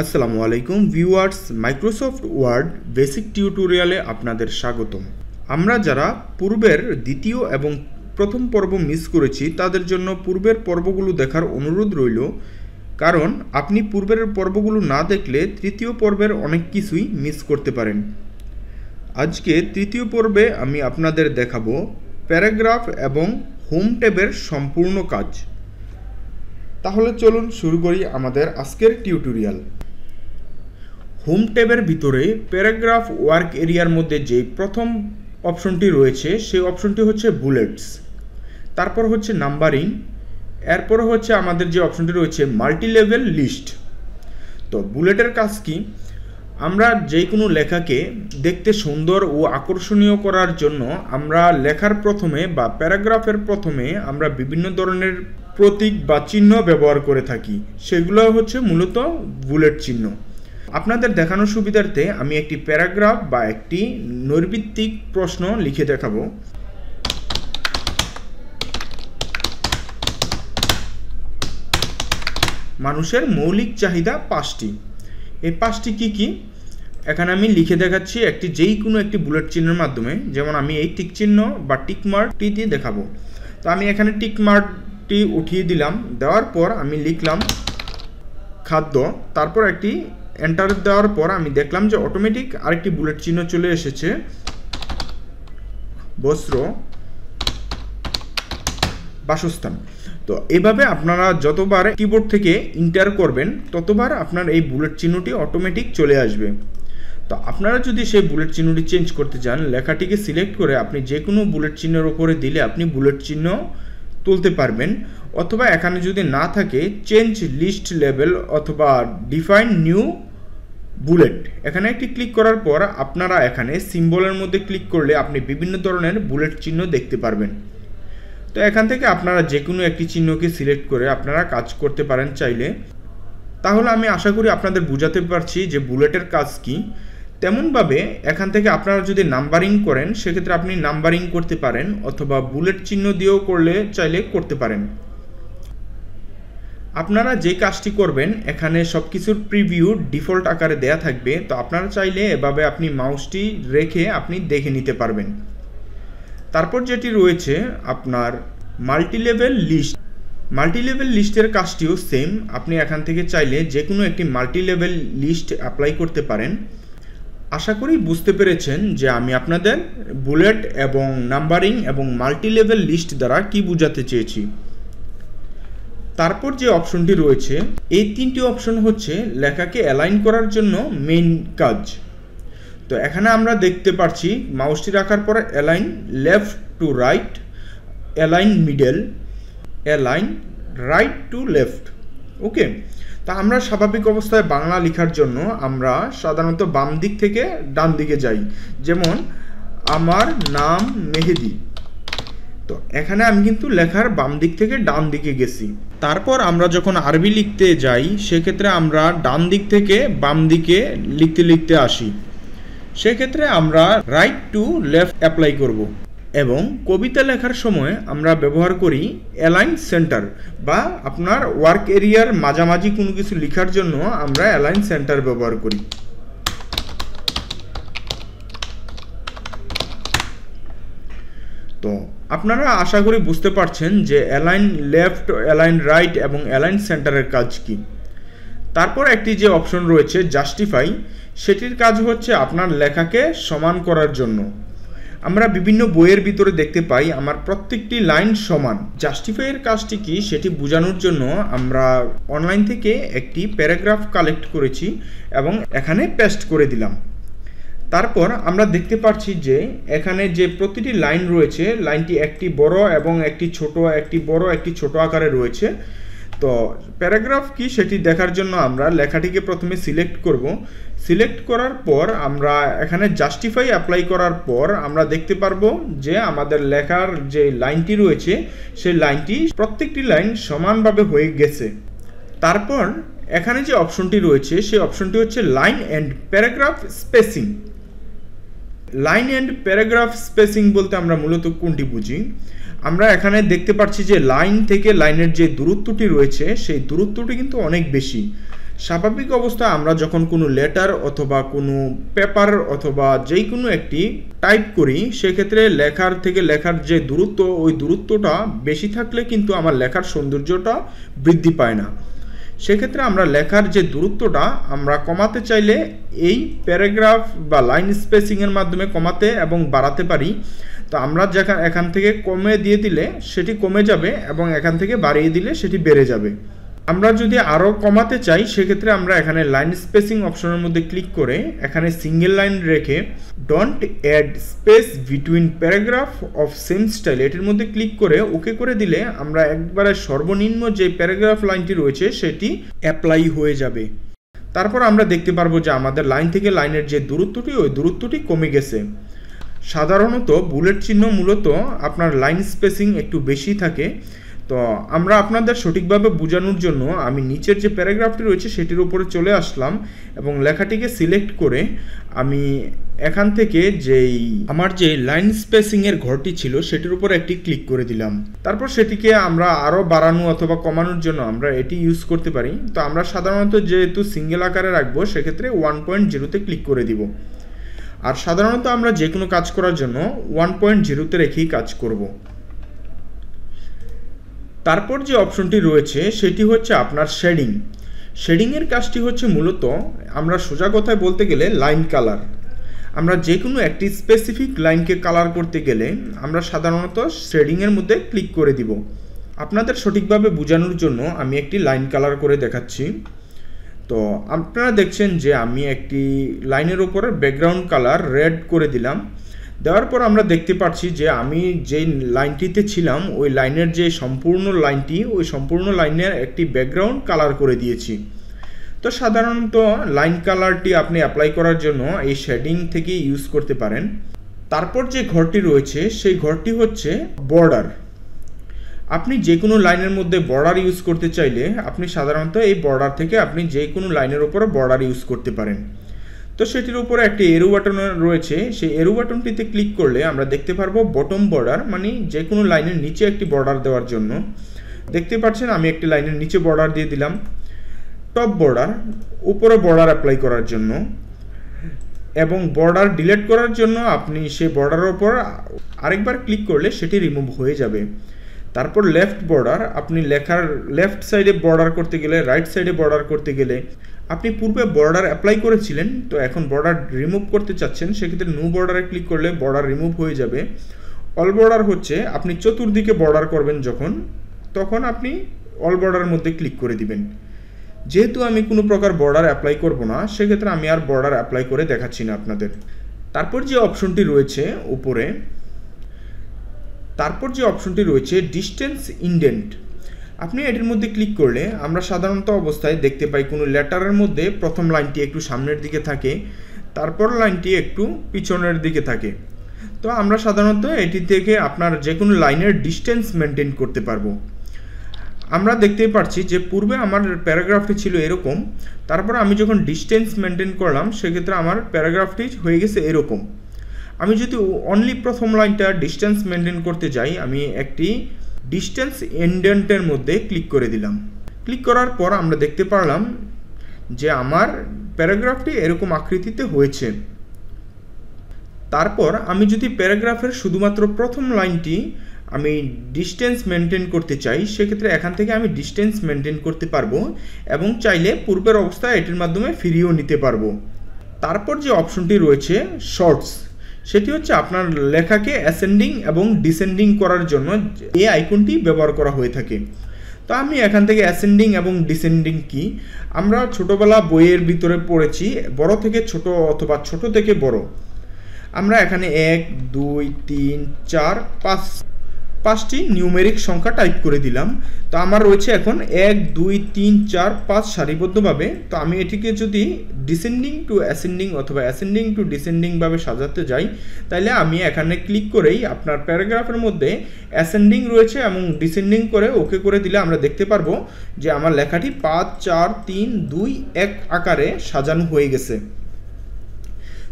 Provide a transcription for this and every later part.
আসসালামু আলাইকুম viewers, Microsoft word basic টিউটোরিয়ালে আপনাদের স্বাগতম। আমরা যারা পূর্বের দ্বিতীয় এবং প্রথম পর্ব মিস করেছি তাদের জন্য পূর্বের পর্বগুলো দেখার অনুরোধ রইল, কারণ আপনি পূর্বের পর্বগুলো না দেখলে তৃতীয় পর্বের অনেক কিছুই মিস করতে পারেন। আজকে তৃতীয় পর্বে আমি আপনাদের দেখাবো প্যারাগ্রাফ এবং হোম ট্যাবের সম্পূর্ণ কাজ। তাহলে চলুন শুরু করি আমাদের আজকের টিউটোরিয়াল। হোম ট্যাবের ভিতরে প্যারাগ্রাফ ওয়ার্ক এরিয়ার মধ্যে যে প্রথম অপশনটি রয়েছে সেই অপশনটি হচ্ছে বুলেটস, তারপর হচ্ছে নাম্বারিং, এরপর হচ্ছে আমাদের যে অপশনটি রয়েছে মাল্টি লেভেল লিস্ট। তো বুলেটের কাজ কি? আমরা যে কোনো লেখাকে দেখতে সুন্দর ও আকর্ষণীয় করার জন্য আমরা লেখার প্রথমে বা প্যারাগ্রাফের প্রথমে আমরা বিভিন্ন ধরনের প্রতীক বা চিহ্ন ব্যবহার করে থাকি, সেগুলো হচ্ছে মূলত বুলেট চিহ্ন। আপনাদের দেখানোর সুবিধার্থে আমি একটি প্যারাগ্রাফ বা একটি নৈর্ভিত্তিক প্রশ্ন লিখে দেখাবো। মানুষের মৌলিক চাহিদা 5টি। এই 5টি কি কি এখানে আমি লিখে দেখাচ্ছি যেই কোনো একটি বুলেট চিহ্নের মাধ্যমে। যেমন আমি এই টিক চিহ্ন বা টিক মার্কটি দিয়ে দেখাবো। তো আমি এখানে টিক মার্কটি উঠিয়ে দিলাম, দেওয়ার পর আমি লিখলাম খাদ্য, তারপর একটি এন্টার দেওয়ার পর আমি দেখলাম যে অটোমেটিক আরেকটি বুলেট চিহ্ন চলে এসেছে, বস্ত্র, বাসস্থান। তো এইভাবে আপনারা যতবার কিবোর্ড থেকে এন্টার করবেন ততবার আপনার এই বুলেট চিহ্নটি অটোমেটিক চলে আসবে। তো আপনারা যদি সেই বুলেট চিহ্নটি চেঞ্জ করতে চান, লেখাটিকে সিলেক্ট করে আপনি যে কোনো বুলেট চিহ্নের উপরে দিলে আপনি বুলেট চিহ্ন তুলতে পারবেন। অথবা এখানে যদি না থাকে চেঞ্জ লিস্ট লেভেল অথবা ডিফাইন নিউ বুলেট, এখানে একটি ক্লিক করার পর আপনারা এখানে সিম্বলের মধ্যে ক্লিক করলে আপনি বিভিন্ন ধরনের বুলেট চিহ্ন দেখতে পারবেন। তো এখান থেকে আপনারা যে কোনো একটি চিহ্নকে সিলেক্ট করে আপনারা কাজ করতে পারেন চাইলে। তাহলে আমি আশা করি আপনাদের বোঝাতে পারছি যে বুলেটের কাজ কি। তেমনভাবে এখান থেকে আপনারা যদি নাম্বারিং করেন সেক্ষেত্রে আপনি নাম্বারিং করতে পারেন, অথবা বুলেট চিহ্ন দিয়েও করলে চাইলে করতে পারেন। আপনারা যে কাজটি করবেন এখানে সব কিছুর প্রিভিউ ডিফল্ট আকারে দেয়া থাকবে। তো আপনারা চাইলে এভাবে আপনি মাউসটি রেখে আপনি দেখে নিতে পারবেন। তারপর যেটি রয়েছে আপনার মাল্টিলেভেল লিস্ট। মাল্টিলেভেল লিস্টের কাজটিও সেম, আপনি এখান থেকে চাইলে যে কোনো একটি মাল্টিলেভেল লিস্ট অ্যাপ্লাই করতে পারেন। আশা করি বুঝতে পেরেছেন যে আমি আপনাদের বুলেট এবং নাম্বারিং এবং মাল্টিলেভেল লিস্ট দ্বারা কি বোঝাতে চেয়েছি। তারপর যে অপশনটি রয়েছে, এই 3টি অপশন হচ্ছে লেখাকে অ্যালাইন করার জন্য মেইন কাজ। তো এখানে আমরা দেখতে পাচ্ছি মাউসটি রাখার পর align left to right, align middle, align right to left. Okay, তা আমরা স্বাভাবিক অবস্থায় বাংলা লেখার জন্য আমরা সাধারণত বাম দিক থেকে ডান দিকে যাই। যেমন আমার নাম মেহেদি, তো এখানে আমি কিন্তু লেখার বাম দিক থেকে ডান দিকে গেছি। তারপর আমরা যখন আরবি লিখতে যাই সেক্ষেত্রে আমরা ডান দিক থেকে বাম দিকে লিখতে লিখতে আসি, সেক্ষেত্রে আমরা রাইট টু লেফট অ্যাপ্লাই করব। এবং কবিতা লেখার সময় আমরা ব্যবহার করি অ্যালাইন সেন্টার, বা আপনার ওয়ার্ক এরিয়ার মাঝামাঝি কোনো কিছু লেখার জন্য আমরা অ্যালাইন সেন্টার ব্যবহার করি। তো আপনারা আশা করি বুঝতে পারছেন যে অ্যালাইন লেফট, অ্যালাইন রাইট এবং অ্যালাইন সেন্টারের কাজ কি। তারপর একটি যে অপশন রয়েছে জাস্টিফাই, সেটির কাজ হচ্ছে আপনার লেখাকে সমান করার জন্য। আমরা বিভিন্ন বইয়ের ভিতরে দেখতে পাই আমার প্রত্যেকটি লাইন সমান। জাস্টিফাইয়ের কাজটি কি সেটি বোঝানোর জন্য আমরা অনলাইন থেকে একটি প্যারাগ্রাফ কালেক্ট করেছি এবং এখানে পেস্ট করে দিলাম। তারপর আমরা দেখতে পাচ্ছি যে এখানে যে প্রতিটি লাইন রয়েছে, লাইনটি একটি বড় এবং একটি ছোট, একটি বড় একটি ছোট আকারে রয়েছে। তো প্যারাগ্রাফ কি সেটি দেখার জন্য আমরা লেখাটিকে প্রথমে সিলেক্ট করব। সিলেক্ট করার পর আমরা এখানে জাস্টিফাই অ্যাপ্লাই করার পর আমরা দেখতে পারবো যে আমাদের লেখার যে লাইনটি রয়েছে সেই লাইনটি প্রত্যেকটি লাইন সমানভাবে হয়ে গেছে। তারপর এখানে যে অপশনটি রয়েছে সেই অপশনটি হচ্ছে line and paragraph spacing. Line and paragraph spacing বলতে আমরা মূলত কোনটি বুঝি? আমরা এখানে দেখতে পাচ্ছি যে লাইন থেকে লাইনের যে দূরত্বটি রয়েছে সেই দূরত্বটি কিন্তু অনেক বেশি। স্বাভাবিক অবস্থায় আমরা যখন কোনো লেটার অথবা কোনো পেপার অথবা যেই কোনো একটি টাইপ করি, সেক্ষেত্রে লেখার থেকে লেখার যে দূরত্ব, ওই দূরত্বটা বেশি থাকলে কিন্তু আমার লেখার সৌন্দর্যটা বৃদ্ধি পায় না। সেক্ষেত্রে আমরা লেখার যে দূরত্বটা আমরা কমাতে চাইলে এই প্যারাগ্রাফ বা লাইন স্পেসিংয়ের মাধ্যমে কমাতে এবং বাড়াতে পারি। তো আমরা এখান থেকে কমে দিয়ে দিলে সেটি কমে যাবে এবং এখান থেকে বাড়িয়ে দিলে সেটি বেড়ে যাবে। আমরা যদি আরও কমাতে চাই, সেক্ষেত্রে আমরা এখানে লাইন স্পেসিং অপশনের মধ্যে ক্লিক করে এখানে সিঙ্গেল লাইন রেখে don't add space between paragraph of same style এটির মধ্যে ক্লিক করে ওকে করে দিলে আমরা একবারে সর্বনিম্ন যে প্যারাগ্রাফ লাইনটি রয়েছে সেটি অ্যাপ্লাই হয়ে যাবে। তারপর আমরা দেখতে পারবো যে আমাদের লাইন থেকে লাইনের যে দূরত্বটি, ওই দূরত্বটি কমে গেছে। সাধারণত বুলেট চিহ্ন মূলত আপনার লাইন স্পেসিং একটু বেশি থাকে। তো আমরা আপনাদের সঠিকভাবে বোঝানোর জন্য আমি নিচের যে প্যারাগ্রাফটি রয়েছে সেটির উপরে চলে আসলাম এবং লেখাটিকে সিলেক্ট করে আমি এখান থেকে যেই আমার যে লাইন স্পেসিংয়ের ঘরটি ছিল সেটির উপর একটি ক্লিক করে দিলাম। তারপর সেটিকে আমরা আরও বাড়ানো অথবা কমানোর জন্য আমরা এটি ইউজ করতে পারি। তো আমরা সাধারণত যেহেতু সিঙ্গেল আকারে রাখবো, সেক্ষেত্রে 1.0-তে ক্লিক করে দিব। আর সাধারণত আমরা যে কোনো কাজ করার জন্য 1.0-তে রেখেই কাজ করব। তারপর যে অপশনটি রয়েছে সেটি হচ্ছে আপনার শেডিং। শেডিংয়ের কাজটি হচ্ছে মূলত আমরা সোজা কথায় বলতে গেলে লাইন কালার। আমরা যে কোনো একটি স্পেসিফিক লাইনকে কালার করতে গেলে আমরা সাধারণত শেডিংয়ের মধ্যে ক্লিক করে দিব। আপনাদের সঠিকভাবে বোঝানোর জন্য আমি একটি লাইন কালার করে দেখাচ্ছি। তো আপনারা দেখছেন যে আমি একটি লাইনের উপরে ব্যাকগ্রাউন্ড কালার রেড করে দিলাম। দেওয়ার পর আমরা দেখতে পাচ্ছি যে আমি যেই লাইনটিতে ছিলাম ওই লাইনের যে সম্পূর্ণ লাইনটি, ওই সম্পূর্ণ লাইনের একটি ব্যাকগ্রাউন্ড কালার করে দিয়েছি। তো সাধারণত লাইন কালারটি আপনি অ্যাপ্লাই করার জন্য এই শেডিং থেকে ইউজ করতে পারেন। তারপর যে ঘরটি রয়েছে সেই ঘরটি হচ্ছে বর্ডার। আপনি যে কোনো লাইনের মধ্যে বর্ডার ইউজ করতে চাইলে আপনি সাধারণত এই বর্ডার থেকে আপনি যে কোনো লাইনের উপরে বর্ডার ইউজ করতে পারেন। তো সেটির উপরে একটি এরো বাটন রয়েছে, সেই এরো বাটনটিতে ক্লিক করলে আমরা দেখতে পারবো বটম বর্ডার, মানে যে কোনো লাইনের নিচে একটি বর্ডার দেওয়ার জন্য। দেখতে পাচ্ছেন আমি একটি লাইনের নিচে বর্ডার দিয়ে দিলাম। টপ বর্ডার, উপরে বর্ডার অ্যাপ্লাই করার জন্য, এবং বর্ডার ডিলিট করার জন্য আপনি সেই বর্ডারের উপর আরেকবার ক্লিক করলে সেটি রিমুভ হয়ে যাবে। তারপর লেফট বর্ডার, আপনি লেখার লেফট সাইডে বর্ডার করতে গেলে, রাইট সাইডে বর্ডার করতে গেলে, আপনি পূর্বে বর্ডার অ্যাপ্লাই করেছিলেন তো এখন বর্ডার রিমুভ করতে চাচ্ছেন, সেক্ষেত্রে নিউ বর্ডারে ক্লিক করলে বর্ডার রিমুভ হয়ে যাবে। অল বর্ডার হচ্ছে আপনি চতুর্দিকে বর্ডার করবেন তখন আপনি অল বর্ডারের মধ্যে ক্লিক করে দিবেন। যেহেতু আমি কোনো প্রকার বর্ডার অ্যাপ্লাই করব না, সেক্ষেত্রে আমি আর বর্ডার অ্যাপ্লাই করে দেখাচ্ছি না আপনাদের। তারপর যে অপশনটি রয়েছে ডিস্টেন্স ইনডেন্ট, আপনি এটির মধ্যে ক্লিক করলে আমরা সাধারণত অবস্থায় দেখতে পাই কোনো লেটারের মধ্যে প্রথম লাইনটি একটু সামনের দিকে থাকে, তারপর লাইনটি একটু পিছনের দিকে থাকে। তো আমরা সাধারণত এটি থেকে আপনার যে কোনো লাইনের ডিস্টেন্স মেনটেন করতে পারবো। আমরা দেখতেই পাচ্ছি যে পূর্বে আমার প্যারাগ্রাফটি ছিল এরকম, তারপর আমি যখন ডিস্টেন্স মেনটেন করলাম সেক্ষেত্রে আমার প্যারাগ্রাফটি হয়ে গেছে এরকম। আমি যদি অনলি প্রথম লাইনটা ডিস্টেন্স মেনটেন করতে যাই, আমি একটি ডিস্টেন্স ইনডেন্টের মধ্যে ক্লিক করে দিলাম। ক্লিক করার পর আমরা দেখতে পারলাম যে আমার প্যারাগ্রাফটি এরকম আকৃতিতে হয়েছে। তারপর আমি যদি প্যারাগ্রাফের শুধুমাত্র প্রথম লাইনটি আমি ডিস্টেন্স মেনটেন করতে চাই, সেক্ষেত্রে এখান থেকে আমি ডিস্টেন্স মেনটেন করতে পারবো এবং চাইলে পূর্বের অবস্থায় এটির মাধ্যমে ফিরিয়েও নিতে পারবো। তারপর যে অপশনটি রয়েছে শর্টস, সেটি হচ্ছে আপনার লেখাকে অ্যাসেন্ডিং এবং ডিসেন্ডিং করার জন্য এই আইকনটি ব্যবহার করা হয়ে থাকে। তো আমি এখান থেকে অ্যাসেন্ডিং এবং ডিসেন্ডিং কি আমরা ছোটোবেলা বইয়ের ভিতরে পড়েছি, বড় থেকে ছোট অথবা ছোট থেকে বড়। আমরা এখানে 1, 2, 3, 4, 5টি নিউমেরিক সংখ্যা টাইপ করে দিলাম। তো আমার রয়েছে এখন 1, 2, 3, 4, 5 সারিবদ্ধভাবে। তো আমি এটিকে যদি ডিসেন্ডিং টু অ্যাসেন্ডিং অথবা অ্যাসেন্ডিং টু ডিসেন্ডিং ভাবে সাজাতে যাই, তাহলে আমি এখানে ক্লিক করেই আপনার প্যারাগ্রাফের মধ্যে অ্যাসেন্ডিং রয়েছে এবং ডিসেন্ডিং করে ওকে করে দিলে আমরা দেখতে পারবো যে আমার লেখাটি 5, 4, 3, 2, 1 আকারে সাজানো হয়ে গেছে।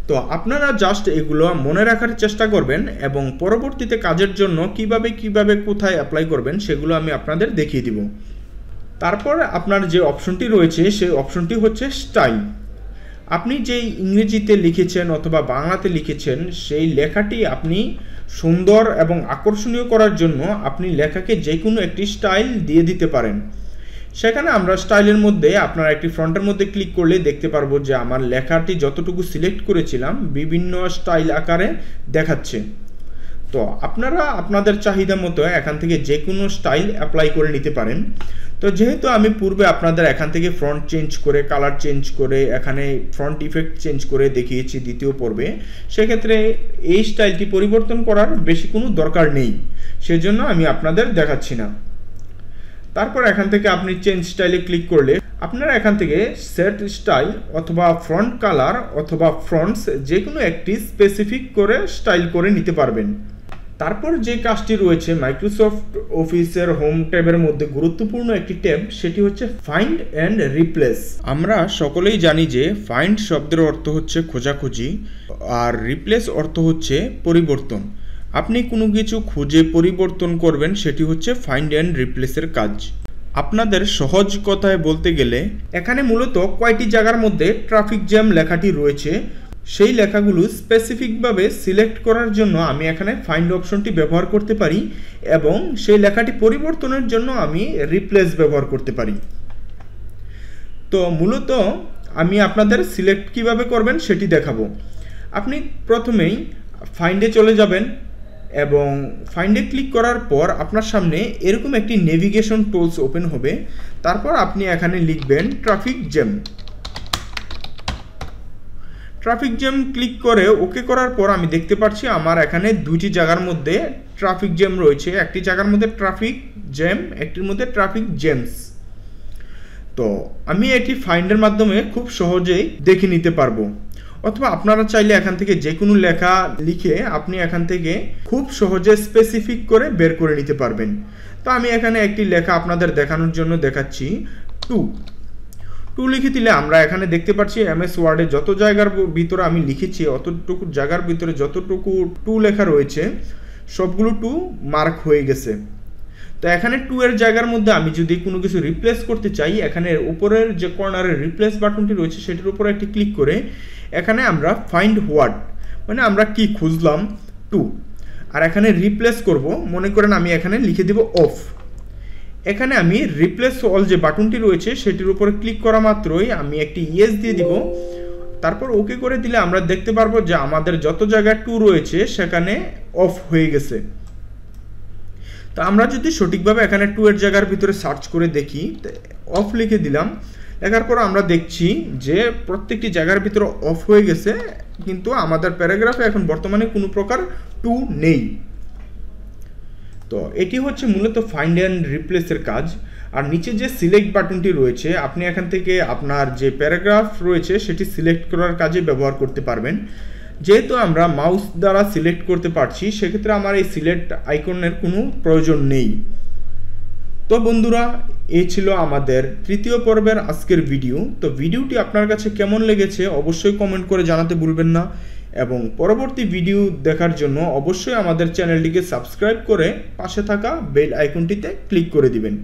তো আপনারা জাস্ট এগুলো মনে রাখার চেষ্টা করবেন এবং পরবর্তীতে কাজের জন্য কিভাবে কোথায় অ্যাপ্লাই করবেন সেগুলো আমি আপনাদের দেখিয়ে দিব। তারপর আপনার যে অপশনটি রয়েছে সেই অপশনটি হচ্ছে স্টাইল। আপনি যেই ইংরেজিতে লিখেছেন অথবা বাংলাতে লিখেছেন সেই লেখাটি আপনি সুন্দর এবং আকর্ষণীয় করার জন্য আপনি লেখাকে যে কোনো একটি স্টাইল দিয়ে দিতে পারেন। সেখানে আমরা স্টাইলের মধ্যে আপনার একটি ফন্টের মধ্যে ক্লিক করলে দেখতে পারবো যে আমার লেখাটি যতটুকু সিলেক্ট করেছিলাম বিভিন্ন স্টাইল আকারে দেখাচ্ছে। তো আপনারা আপনাদের চাহিদা মতো এখান থেকে যে কোনো স্টাইল অ্যাপ্লাই করে নিতে পারেন। তো যেহেতু আমি পূর্বে আপনাদের এখান থেকে ফন্ট চেঞ্জ করে কালার চেঞ্জ করে এখানে ফন্ট ইফেক্ট চেঞ্জ করে দেখিয়েছি দ্বিতীয় পর্বে, সেক্ষেত্রে এই স্টাইলটি পরিবর্তন করার বেশি কোনো দরকার নেই, সেজন্য আমি আপনাদের দেখাচ্ছি না। তারপর এখান থেকে আপনি চেঞ্জ স্টাইলে ক্লিক করলে আপনারা এখান থেকে সেট স্টাইল অথবা ফন্ট কালার অথবা ফন্টস যে কোনো একটি স্পেসিফিক করে স্টাইল করে নিতে পারবেন। তারপর যে কাজটি রয়েছে মাইক্রোসফট অফিসের হোম ট্যাবের মধ্যে গুরুত্বপূর্ণ একটি ট্যাব, সেটি হচ্ছে ফাইন্ড অ্যান্ড রিপ্লেস। আমরা সকলেই জানি যে ফাইন্ড শব্দের অর্থ হচ্ছে খোঁজাখুঁজি আর রিপ্লেস অর্থ হচ্ছে পরিবর্তন। আপনি কোনো কিছু খুঁজে পরিবর্তন করবেন, সেটি হচ্ছে ফাইন্ড অ্যান্ড রিপ্লেসের কাজ। আপনাদের সহজ কথায় বলতে গেলে এখানে মূলত কয়টি জায়গার মধ্যে ট্রাফিক জ্যাম লেখাটি রয়েছে সেই লেখাগুলো স্পেসিফিকভাবে সিলেক্ট করার জন্য আমি এখানে ফাইন্ড অপশনটি ব্যবহার করতে পারি এবং সেই লেখাটি পরিবর্তনের জন্য আমি রিপ্লেস ব্যবহার করতে পারি। তো মূলত আমি আপনাদের সিলেক্ট কিভাবে করবেন সেটি দেখাবো। আপনি প্রথমেই ফাইন্ডে চলে যাবেন এবং ফাইন্ডে ক্লিক করার পর আপনার সামনে এরকম একটি নেভিগেশন টুলস ওপেন হবে। তারপর আপনি এখানে লিখবেন traffic jam. Traffic jam click করে ওকে করার পর আমি দেখতে পাচ্ছি আমার এখানে দুইটি জায়গার মধ্যে ট্রাফিক জ্যাম রয়েছে। একটি জায়গার মধ্যে ট্রাফিক জ্যাম, একটির মধ্যে ট্রাফিক জ্যামস। তো আমি এটি ফাইন্ডের মাধ্যমে খুব সহজেই দেখে নিতে পারবো, অথবা আপনারা চাইলে এখান থেকে যে কোনো লেখা লিখে আপনি এখান থেকে খুব সহজে স্পেসিফিক করে বের করে নিতে পারবেন। তো আমি এখানে একটি লেখা আপনাদের দেখানোর জন্য দেখাচ্ছি, টু লিখে দিলে আমরা এখানে দেখতে পাচ্ছি এমএস ওয়ার্ডে যত জায়গার ভিতরে আমি লিখেছি অতটুকু জায়গার ভিতরে যতটুকু টু লেখা রয়েছে সবগুলো টু মার্ক হয়ে গেছে। তো এখানে টু এর জায়গার মধ্যে আমি যদি কোনো কিছু রিপ্লেস করতে চাই, এখানে উপরের যে কর্নারের রিপ্লেস বাটনটি রয়েছে সেটির উপরে একটি ক্লিক করে এখানে আমরা ফাইন্ড হোয়াট মানে আমরা কি খুঁজলাম টু, আর এখানে রিপ্লেস করব মনে করেন আমি এখানে লিখে দেব অফ। এখানে আমি রিপ্লেস অল যে বাটনটি রয়েছে সেটির উপরে ক্লিক করা মাত্রই আমি একটি ইয়েস দিয়ে দিব। তারপর ওকে করে দিলে আমরা দেখতে পারবো যে আমাদের যত জায়গায় টু রয়েছে সেখানে অফ হয়ে গেছে। তো আমরা যদি সঠিকভাবে এখানে টু এর জায়গার ভিতরে সার্চ করে দেখি, অফ লিখে দিলাম, লেখার পর আমরা দেখছি যে প্রত্যেকটি জায়গার ভিতরে অফ হয়ে গেছে, কিন্তু আমাদের প্যারাগ্রাফে এখন বর্তমানে কোনো প্রকার টু নেই। তো এটি হচ্ছে মূলত ফাইন্ড অ্যান্ড রিপ্লেসের কাজ। আর নিচে যে সিলেক্ট বাটনটি রয়েছে আপনি এখান থেকে আপনার যে প্যারাগ্রাফ রয়েছে সেটি সিলেক্ট করার কাজে ব্যবহার করতে পারবেন। যেহেতু আমরা মাউস দ্বারা সিলেক্ট করতে পারছি সেক্ষেত্রে আমার এই সিলেক্ট আইকনের কোনো প্রয়োজন নেই। তো বন্ধুরা, এই ছিল আমাদের তৃতীয় পর্বের আজকের ভিডিও। তো ভিডিওটি আপনার কাছে কেমন লেগেছে অবশ্যই কমেন্ট করে জানাতে ভুলবেন না, এবং পরবর্তী ভিডিও দেখার জন্য অবশ্যই আমাদের চ্যানেলটিকে সাবস্ক্রাইব করে পাশে থাকা বেল আইকনটিতে ক্লিক করে দিবেন।